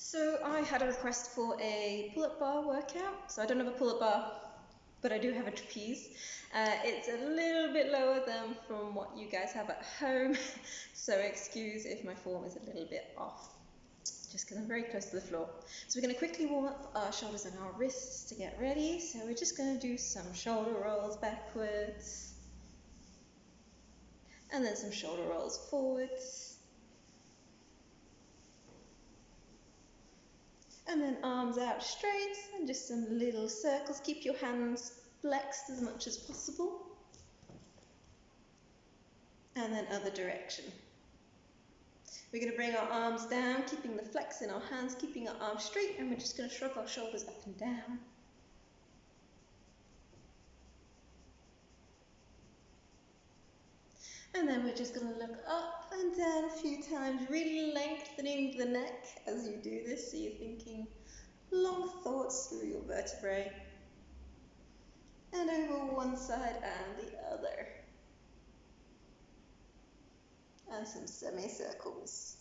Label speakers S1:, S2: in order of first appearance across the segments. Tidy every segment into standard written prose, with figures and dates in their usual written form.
S1: So I had a request for a pull-up bar workout. So I don't have a pull-up bar, but I do have a trapeze. It's a little bit lower than from what you guys have at home, so excuse if my form is a little bit off, just because I'm very close to the floor. So we're going to quickly warm up our shoulders and our wrists to get ready. So we're just going to do some shoulder rolls backwards, and then some shoulder rolls forwards. And then arms out straight and just some little circles. Keep your hands flexed as much as possible. And then other direction. We're going to bring our arms down, keeping the flex in our hands, keeping our arms straight, and we're just going to shrug our shoulders up and down. And then we're just going to look up and down a few times, really lengthening the neck as you do this, so you're thinking long thoughts through your vertebrae. And over one side and the other. And some semicircles.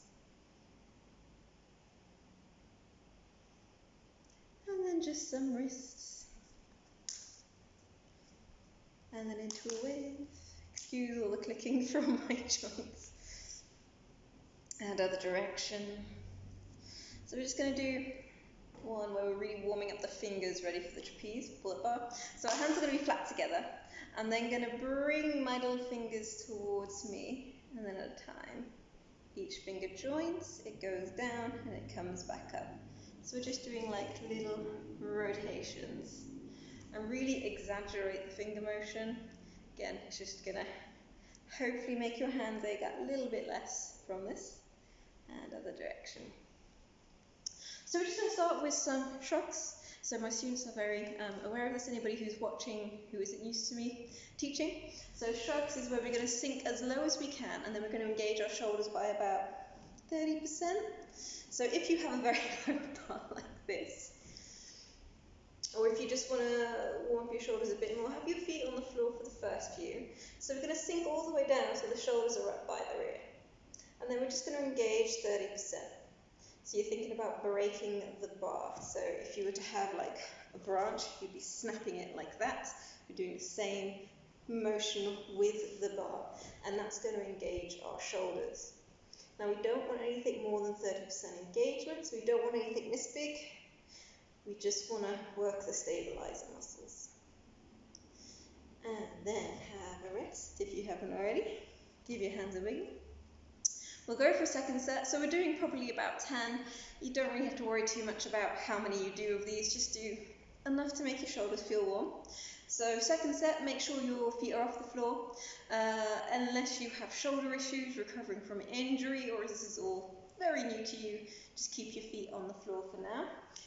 S1: And then just some wrists. And then into a wave. Excuse all the clicking from my joints. And other direction. So we're just going to do one where we're really warming up the fingers, ready for the trapeze, pull-up bar. So our hands are going to be flat together. I'm then going to bring my little fingers towards me, and then at a time. Each finger joins, it goes down, and it comes back up. So we're just doing like little rotations. And really exaggerate the finger motion. Again, it's just going to hopefully make your hands ache a little bit less from this. And other direction. So we're just going to start with some shrugs. So my students are very aware of this, anybody who's watching who isn't used to me teaching. So shrugs is where we're going to sink as low as we can, and then we're going to engage our shoulders by about 30%. So if you have a very low bar like this, or if you just want to warm up your shoulders a bit more, have your feet on the floor for the first few. So we're going to sink all the way down so the shoulders are up by the rear. And then we're just going to engage 30%. So you're thinking about breaking the bar. So if you were to have like a branch, you'd be snapping it like that. You're doing the same motion with the bar, and that's going to engage our shoulders. Now we don't want anything more than 30% engagement, so we don't want anything this big. We just want to work the stabilizer muscles. And then have a rest if you haven't already. Give your hands a wiggle. We'll go for a second set. So we're doing probably about 10. You don't really have to worry too much about how many you do of these. Just do enough to make your shoulders feel warm. So second set, make sure your feet are off the floor. Unless you have shoulder issues, recovering from an injury, or this is all very new to you, just keep your feet on the floor for now.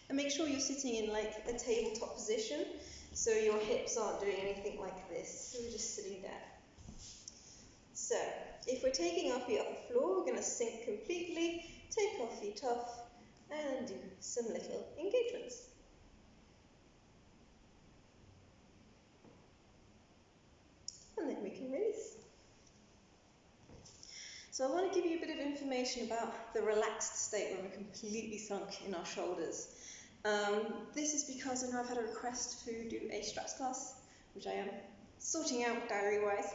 S1: And make sure you're sitting in like a tabletop position, so your hips aren't doing anything like this. So we're just sitting down. So if we're taking our feet off the floor, we're going to sink completely, take our feet off, and do some little engagements. And then we can release. So I want to give you a bit of information about the relaxed state when we're completely sunk in our shoulders. This is because I know I've had a request to do a straps class, which I am sorting out diary-wise.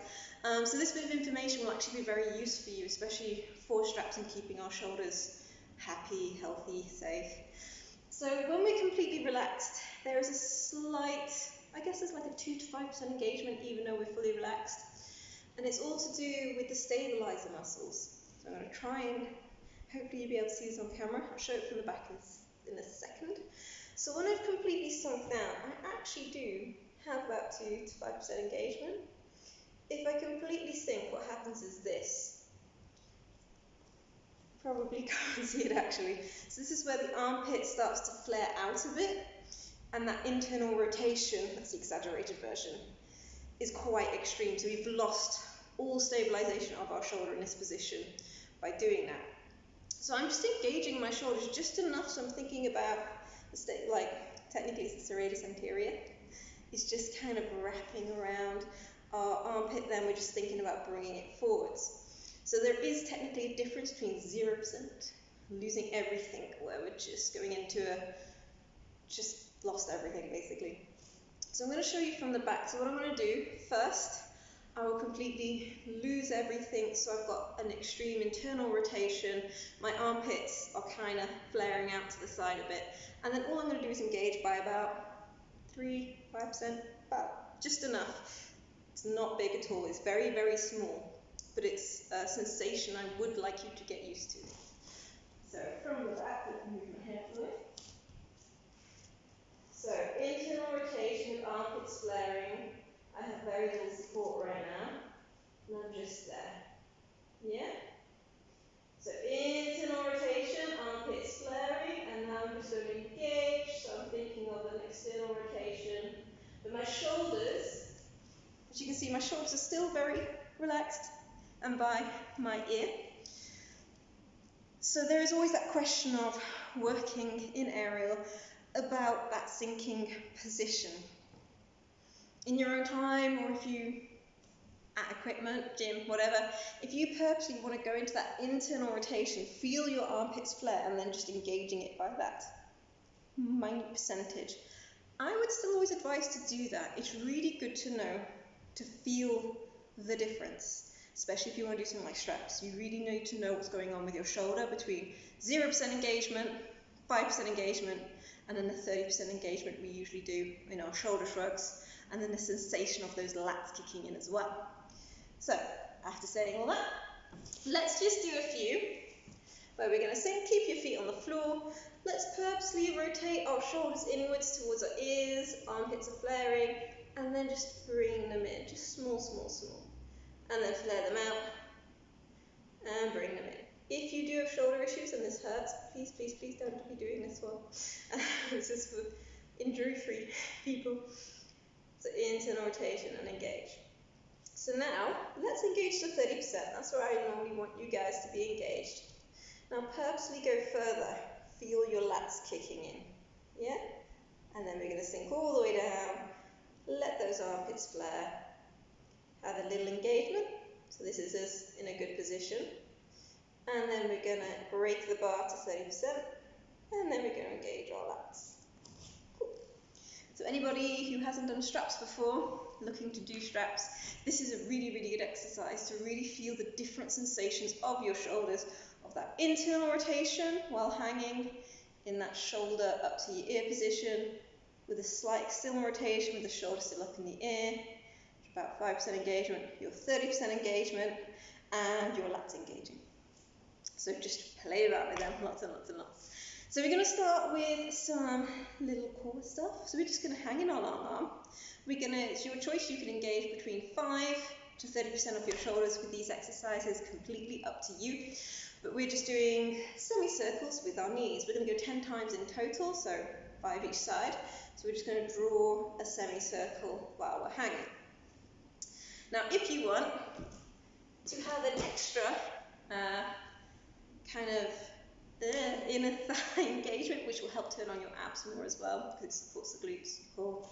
S1: So this bit of information will actually be very useful for you, especially for straps and keeping our shoulders happy, healthy, safe. So when we're completely relaxed, there is a slight, I guess there's like a 2 to 5% engagement even though we're fully relaxed. And it's all to do with the stabilizer muscles. So I'm going to try and hopefully you'll be able to see this on camera. I'll show it from the back in a second. So when I've completely sunk down, I actually do have about 2 to 5% engagement. If I completely sink, what happens is this. Probably can't see it actually. So this is where the armpit starts to flare out a bit, and that internal rotation, that's the exaggerated version, is quite extreme. So we've lost all stabilization of our shoulder in this position by doing that. So I'm just engaging my shoulders just enough, so I'm thinking about the state, like technically it's the serratus anterior. It's just kind of wrapping around our armpit, then we're just thinking about bringing it forwards. So there is technically a difference between 0% losing everything, where we're just going into just lost everything basically. So I'm going to show you from the back. So what I'm going to do first, I will completely lose everything. So I've got an extreme internal rotation. My armpits are kind of flaring out to the side a bit. And then all I'm going to do is engage by about 3-5%, about just enough. It's not big at all. It's very, very small. But it's a sensation I would like you to get used to. So from the back, let me move my head for it. So internal rotation with armpits flaring. I have very little support right now. And I'm just there. Yeah? So internal rotation, armpits flaring, and now I'm just going to engage. So I'm thinking of an external rotation. But my shoulders, as you can see, my shoulders are still very relaxed and by my ear. So there is always that question of working in aerial about that sinking position. In your own time, or if you at equipment, gym, whatever, if you purposely want to go into that internal rotation, feel your armpits flare and then just engaging it by that minute percentage, I would still always advise to do that. It's really good to know, to feel the difference, especially if you want to do something like straps. You really need to know what's going on with your shoulder between 0% engagement, 5% engagement, and then the 30% engagement we usually do in our shoulder shrugs, and then the sensation of those lats kicking in as well. So, after saying all that, let's just do a few where we're going to sink. Keep your feet on the floor. Let's purposely rotate our shoulders inwards towards our ears, armpits are flaring, and then just bring them in, just small, small, small. And then flare them out, and bring them in. If you do have shoulder issues and this hurts, please, please, please don't be doing this one. This is for injury-free people. So internal rotation and engage. So now, let's engage to 30%. That's where I normally want you guys to be engaged. Now purposely go further. Feel your lats kicking in. Yeah? And then we're going to sink all the way down. Let those armpits flare. Have a little engagement. So this is us in a good position. And then we're going to break the bar to 30%. And then we're going to engage our lats. Cool. So anybody who hasn't done straps before, looking to do straps, this is a really, really good exercise to really feel the different sensations of your shoulders, of that internal rotation while hanging in that shoulder up to your ear position, with a slight external rotation with the shoulder still up in the ear, about 5% engagement, your 30% engagement, and your lats engaging. So just play about with them, lots and lots and lots. So we're going to start with some little core stuff. So we're just going to hang in our long arm. It's your choice. You can engage between 5 to 30% of your shoulders with these exercises, completely up to you. But we're just doing semicircles with our knees. We're going to go 10 times in total, so 5 each side. So we're just going to draw a semicircle while we're hanging. Now, if you want to have an extra kind of inner thigh engagement, which will help turn on your abs more as well, because it supports the glutes, core.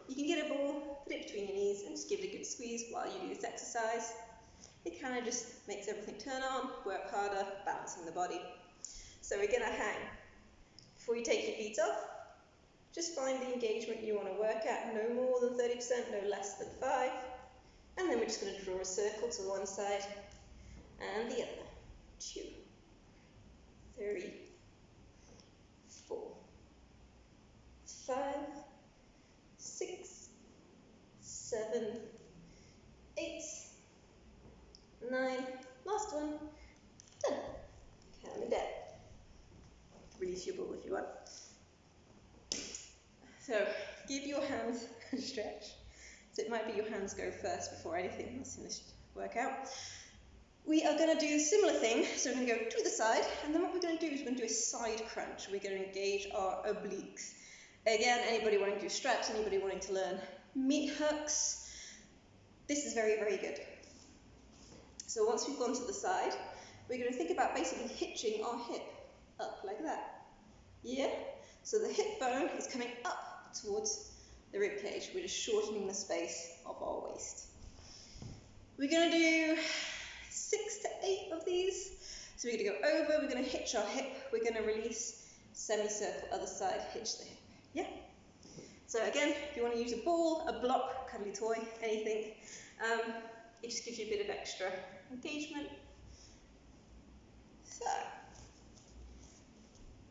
S1: You can get a ball, put it between your knees, and just give it a good squeeze while you do this exercise. It kind of just makes everything turn on, work harder, balancing the body. So we're going to hang. Before you take your feet off, just find the engagement you want to work at, no more than 30%, no less than 5. And then we're just going to draw a circle to one side and the other. 2, 3, 4, 5, 6, 7, 8, 9, last one, 10. Count it down. Release your ball if you want. So give your hands a stretch. So it might be your hands go first before anything else in this workout. We are going to do a similar thing. So we're going to go to the side, and then what we're going to do is we're going to do a side crunch. We're going to engage our obliques. Again, anybody wanting to do straps, anybody wanting to learn meat hooks, this is very, very good. So once we've gone to the side, we're going to think about basically hitching our hip up like that. Yeah? So the hip bone is coming up towards the rib cage. We're just shortening the space of our waist. We're going to do 6 to 8 of these. So we're going to go over, we're going to hitch our hip, we're going to release, semicircle, other side, hitch the hip. Yeah? So again, if you want to use a ball, a block, cuddly toy, anything, it just gives you a bit of extra engagement. So,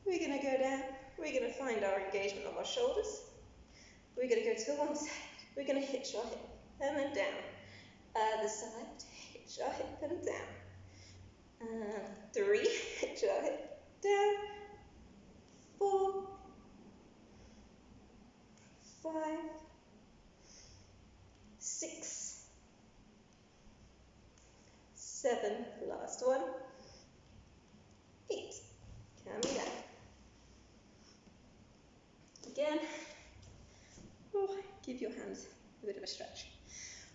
S1: we're going to go down, we're going to find our engagement of our shoulders. We're going to go to one side, we're going to hitch our hip, and then down. Other side, hitch our hip and down. 3, hitch our hip, down. 4, 5, 6, 7, last one, 8, coming down. Again, give your hands a bit of a stretch.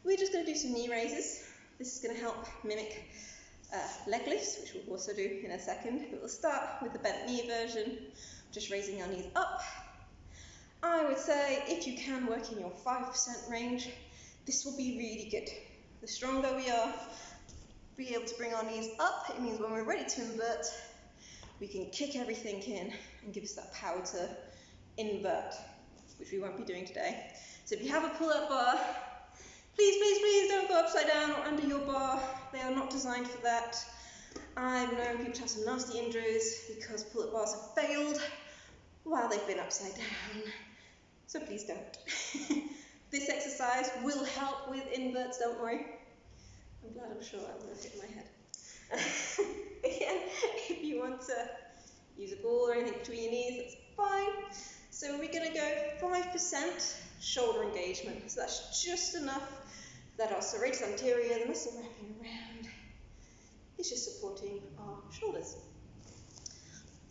S1: We're just going to do some knee raises. This is going to help mimic leg lifts, which we'll also do in a second. But we'll start with the bent knee version, just raising our knees up. I would say if you can work in your 5% range, this will be really good. The stronger we are, be able to bring our knees up. It means when we're ready to invert, we can kick everything in and give us that power to invert, which we won't be doing today. So if you have a pull-up bar, please, please, please don't go upside down or under your bar. They are not designed for that. I've known people to have some nasty injuries because pull-up bars have failed while they've been upside down. So please don't. This exercise will help with inverts, don't worry. I'm glad I'm sure I won't hit my head. Again, if you want to use a ball or anything between your knees, that's fine. So we're going to go 5% shoulder engagement. So that's just enough that our serratus anterior, the muscle wrapping around, is just supporting our shoulders.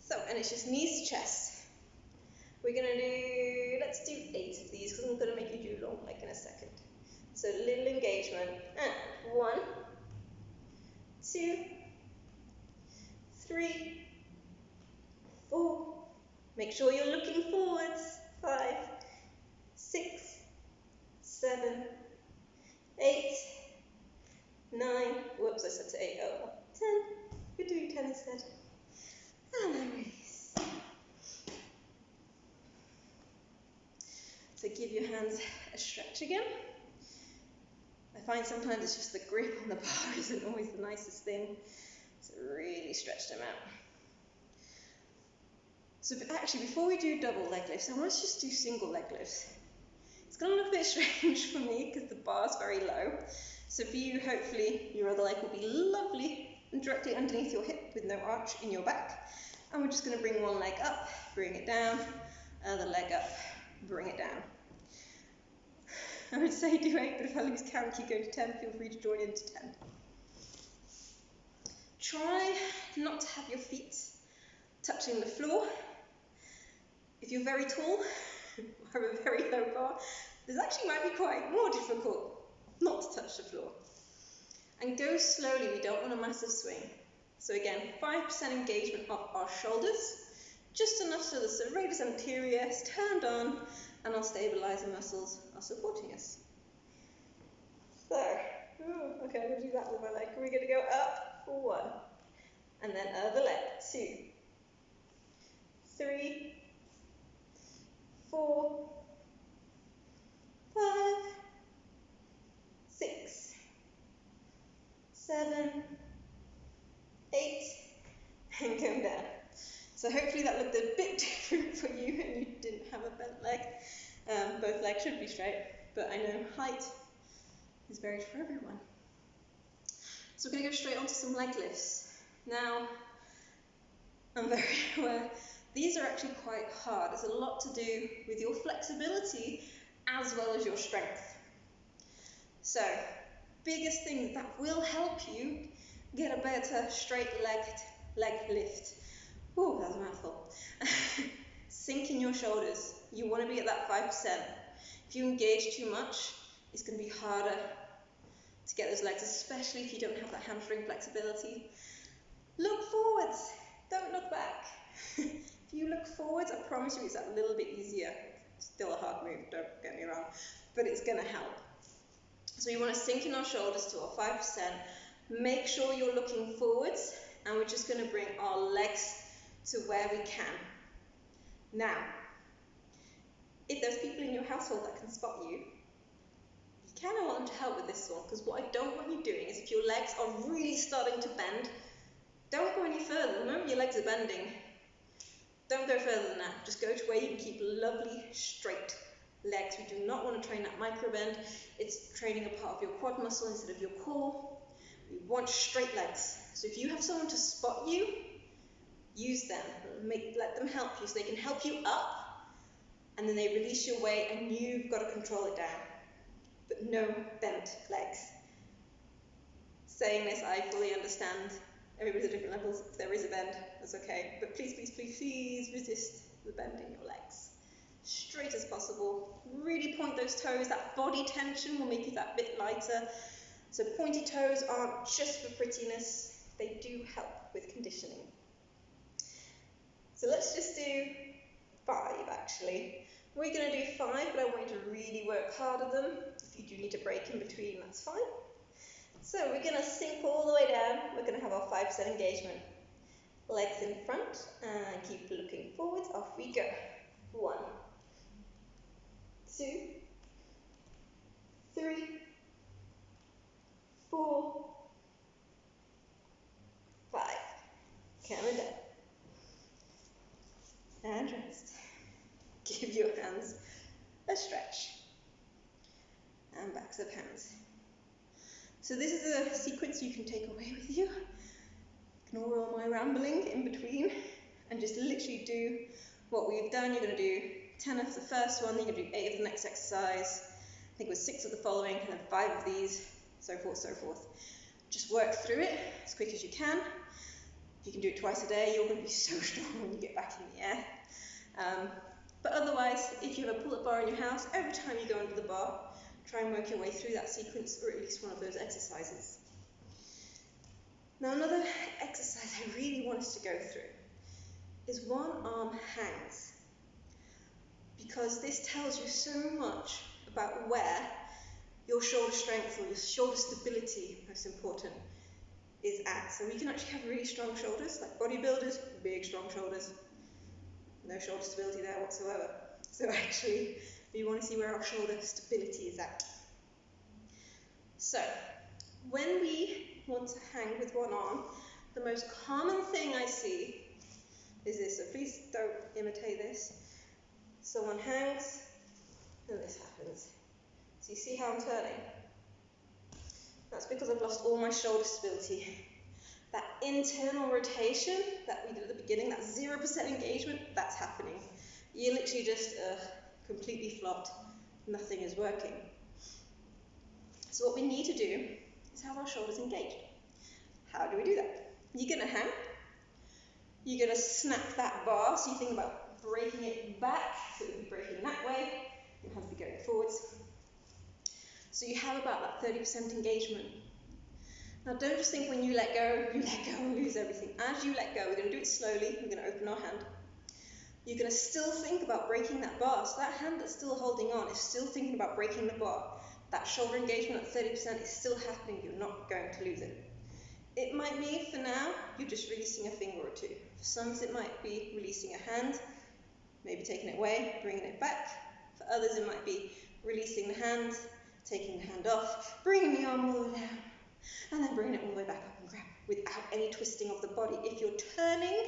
S1: So, and it's just knees to chest. We're going to do, let's do 8 of these because I'm going to make you do long leg in a second. So little engagement. And 1, 2, 3, 4. Make sure you're looking forwards. 5, 6, 7, 8, 9. Whoops, I said to 8. Oh, 10. We're doing 10 instead. And then release. So give your hands a stretch again. I find sometimes it's just the grip on the bar isn't always the nicest thing. So really stretch them out. So actually, before we do double leg lifts, I want us to just do single leg lifts. It's going to look a bit strange for me because the bar's very low. So for you, hopefully, your other leg will be lovely and directly underneath your hip with no arch in your back. And we're just going to bring one leg up, bring it down, other leg up, bring it down. I would say do 8, but if I lose count, you go to 10, feel free to join in to 10. Try not to have your feet touching the floor. If you're very tall or have a very low bar, this actually might be quite more difficult not to touch the floor. And go slowly, we don't want a massive swing. So again, 5% engagement of our shoulders, just enough so the serratus anterior is turned on and our stabilizer muscles are supporting us. So, okay, I'm going to do that with my leg. We're going to go up for 1, and then other leg, 2, 3, 4, 5, 6, 7, 8, and come down. So hopefully that looked a bit different for you and you didn't have a bent leg. Both legs should be straight, but I know height is varied for everyone. So we're going to go straight on to some leg lifts. Now, I'm very aware these are actually quite hard. There's a lot to do with your flexibility as well as your strength. So, biggest thing that will help you get a better straight leg lift. Ooh, that was a mouthful. Sink in your shoulders. You want to be at that 5%. If you engage too much, it's going to be harder to get those legs, especially if you don't have that hamstring flexibility. Look forwards. Don't look back. If you look forwards, I promise you it's a little bit easier. Still a hard move, don't get me wrong, but it's going to help. So we want to sink in our shoulders to our 5%. Make sure you're looking forwards, and we're just going
S2: going to bring our legs to where we can. Now, if there's people in your household that can spot you, you kind of want them to help with this one, because what I don't want you doing is if your legs are really starting to bend, don't go any further. The moment your legs are bending, don't go further than that. Just go to where you can keep lovely straight legs. We do not want to train that micro bend. It's training a part of your quad muscle instead of your core. We want straight legs. So if you have someone to spot you, use them. Let them help you so they can help you up, and then they release your weight and you've got to control it down. But no bent legs. Saying this, I fully understand. Everybody's at different levels. If there is a bend, that's okay. But please, please, please, please resist the bend in your legs. Straight as possible. Really point those toes. That body tension will make you that bit lighter. So pointy toes aren't just for prettiness. They do help with conditioning. So let's just do 5 actually. We're going to do 5, but I want you to really work hard at them. If you do need to break in between, that's fine. So we're going to sink all the way down. We're going to have our 5% engagement. Legs in front and keep looking forwards. Off we go. 1, 2, 3, 4, 5. Coming down. And rest. Give your hands a stretch. And backs of hands. So this is a sequence you can take away with you. Ignore all my rambling in between and just literally do what we've done. You're going to do 10 of the first one, then you're going to do 8 of the next exercise. I think it was 6 of the following, and then 5 of these, so forth, so forth. Just work through it as quick as you can. If you can do it twice a day, you're going to be so strong when you get back in the air. But otherwise, if you have a pull-up bar in your house, every time you go under the bar, try and work your way through that sequence, or at least one of those exercises. Now another exercise I really want us to go through is one arm hangs, because this tells you so much about where your shoulder strength or your shoulder stability, most important, is at. So we can actually have really strong shoulders, like bodybuilders, big strong shoulders, no shoulder stability there whatsoever. So actually we want to see where our shoulder stability is at. So when we want to hang with one arm, the most common thing I see is this, so please don't imitate this. Someone hangs and this happens. So you see how I'm turning? That's because I've lost all my shoulder stability. That internal rotation that we did at the beginning, that 0% engagement, that's happening. You're literally just completely flopped. Nothing is working. So what we need to do is have our shoulders engaged. How do we do that? You're going to hang. You're going to snap that bar, so you think about breaking it back, so it would be breaking that way. Your hands will be going forwards. So you have about that 30% engagement. Now don't just think when you let go and lose everything. As you let go, we're going to do it slowly. We're going to open our hand. You're going to still think about breaking that bar. So that hand that's still holding on is still thinking about breaking the bar. That shoulder engagement at 30% is still happening. You're not going to lose it. It might be, for now, you're just releasing a finger or two. For some, it might be releasing a hand, maybe taking it away, bringing it back. For others, it might be releasing the hand, taking the hand off, bringing the arm all the way down, and then bringing it all the way back up and grab without any twisting of the body. If you're turning,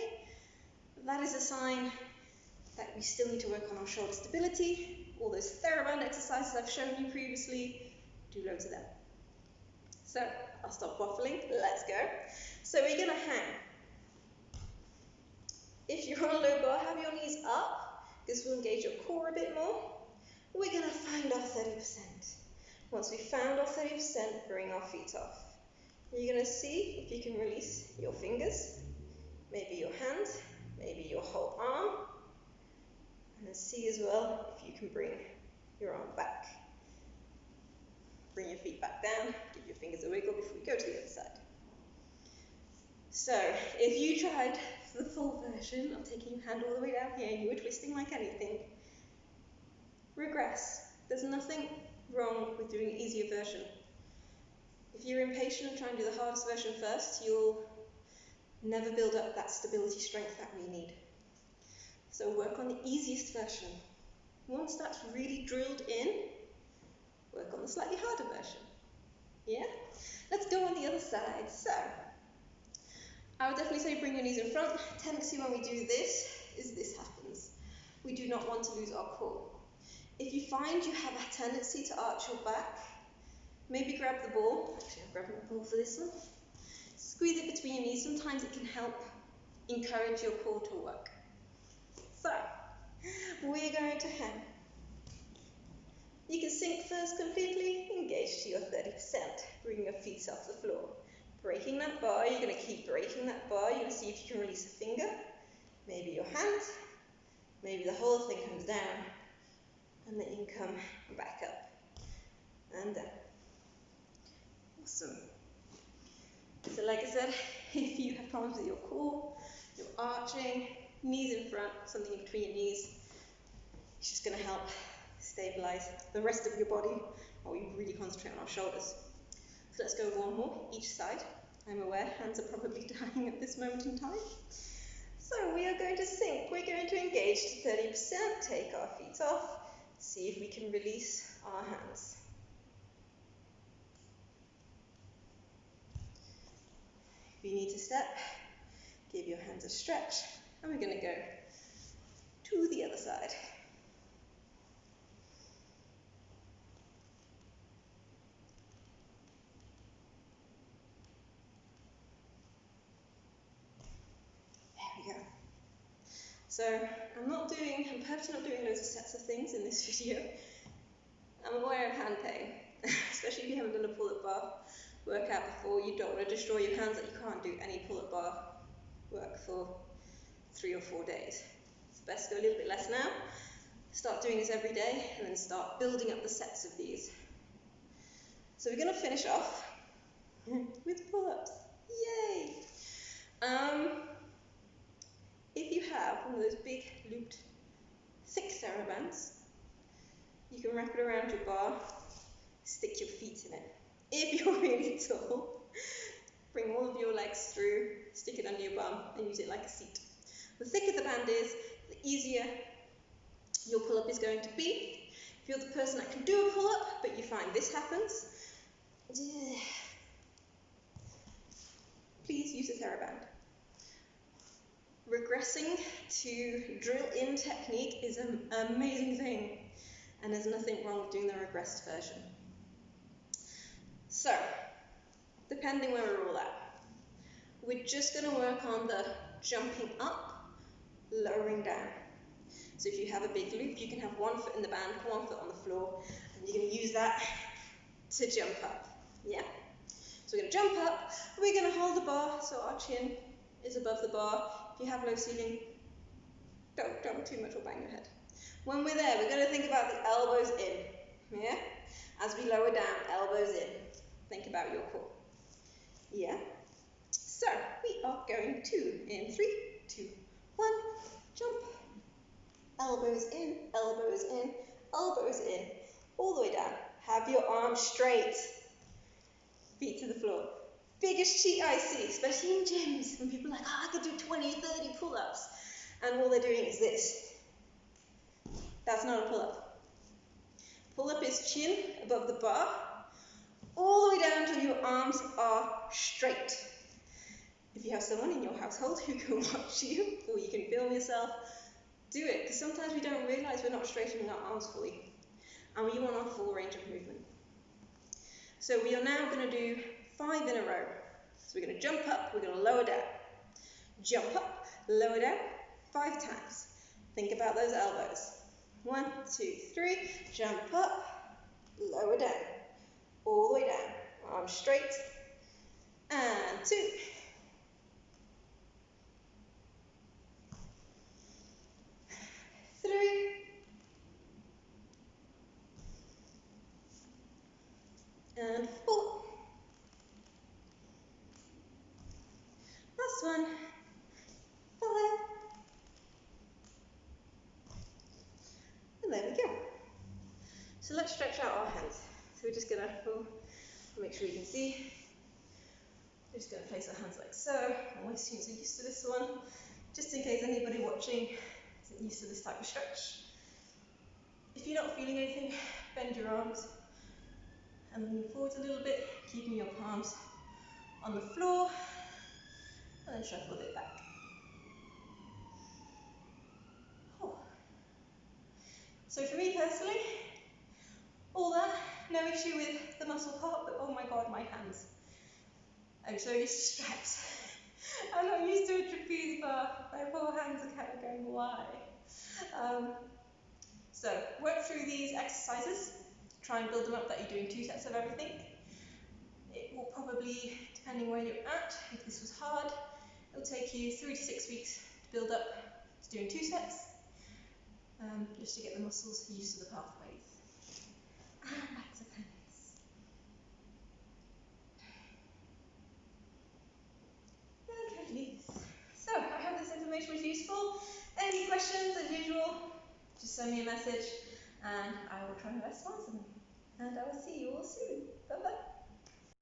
S2: that is a sign that we still need to work on our shoulder stability. All those TheraBand exercises I've shown you previously, do loads of them. So I'll stop waffling, let's go. So we're going to hang. If you're on a low bar, have your knees up. This will engage your core a bit more. We're going to find our 30%. Once we've found our 30%, bring our feet off. You're going to see if you can release your fingers, maybe your hand, maybe your whole arm. And then see as well if you can bring your arm back. Bring your feet back down, give your fingers a wiggle before we go to the other side. So, if you tried the full version of taking your hand all the way down here and you were twisting like anything, regress. There's nothing wrong with doing an easier version. If you're impatient and try and do the hardest version first, you'll never build up that stability strength that we need. So work on the easiest version. Once that's really drilled in, work on the slightly harder version. Yeah? Let's go on the other side. So, I would definitely say bring your knees in front. Tendency when we do this is this happens. We do not want to lose our core. If you find you have a tendency to arch your back, maybe grab the ball. Actually, I'm grabbing the ball for this one. Squeeze it between your knees. Sometimes it can help encourage your core to work. So, we're going to hem. You can sink first completely, engage to your 30%. Bring your feet off the floor. Breaking that bar, you're going to keep breaking that bar. You're going to see if you can release a finger, maybe your hand, maybe the whole thing comes down, and then you can come back up and down. Awesome. So like I said, if you have problems with your core, you're arching, knees in front, something in between your knees, it's just going to help stabilize the rest of your body while we really concentrate on our shoulders. So let's go one more, each side. I'm aware hands are probably dying at this moment in time. So we are going to sink. We're going to engage to 30%, take our feet off, see if we can release our hands. If you need to step, give your hands a stretch, and we're going to go to the other side. So I'm purposely not doing loads of sets of things in this video. I'm aware of hand pain, especially if you haven't done a pull-up bar workout before. You don't want to destroy your hands that you can't do any pull-up bar work for 3 or 4 days. It's best to go a little bit less now, start doing this every day, and then start building up the sets of these. So we're going to finish off with pull-ups. Yay! If you have one of those big looped thick TheraBands, you can wrap it around your bar, stick your feet in it. If you're really tall, bring all of your legs through, stick it under your bum, and use it like a seat. The thicker the band is, the easier your pull-up is going to be. If you're the person that can do a pull-up, but you find this happens, please use a TheraBand. Regressing to drill-in technique is an amazing thing, and there's nothing wrong with doing the regressed version. So, depending where we're all at, we're just going to work on the jumping up, lowering down. So if you have a big loop, you can have one foot in the band, one foot on the floor, and you're going to use that to jump up. Yeah? So we're going to jump up, we're going to hold the bar so our chin is above the bar. If you have low ceiling, don't jump too much or bang your head. When we're there, we're going to think about the elbows in. Yeah? As we lower down, elbows in. Think about your core. Yeah? So, we are going to, in 3, 2, 1, jump. Elbows in, elbows in, elbows in. All the way down. Have your arms straight. Feet to the floor. Biggest cheat I see, especially in gyms, when people are like, oh, I could do 20, 30 pull-ups. And all they're doing is this. That's not a pull-up. Pull-up is chin above the bar, all the way down till your arms are straight. If you have someone in your household who can watch you, or you can film yourself, do it. Because sometimes we don't realize we're not straightening our arms fully. And we want our full range of movement. So we are now going to do 5 in a row. So we're going to jump up, we're going to lower down. Jump up, lower down, 5 times. Think about those elbows. 1, 2, 3, jump up, lower down, all the way down, arms straight, and 2. And 4. Last one. 5. And there we go. So let's stretch out our hands. So we're just gonna make sure you can see. We're just going to place our hands like so. All my students are used to this one. Just in case anybody watching isn't used to this type of stretch. If you're not feeling anything, bend your arms and lean forward a little bit, keeping your palms on the floor, and then shuffle a bit back. Oh. So for me personally, all that, no issue with the muscle part, but oh my god, my hands. I'm so used to straps. I'm not used to a trapeze bar. My poor hands are kind of going, why? So work through these exercises. Try and build them up that you're doing 2 sets of everything. It will probably, depending where you're at, if this was hard, it'll take you 3 to 6 weeks to build up to doing 2 sets, just to get the muscles used to the pathways. And back to planks. Okay, so I hope this information was useful. Any questions, as usual, just send me a message and I will try my best to answer them. And I will see you all soon. Bye bye.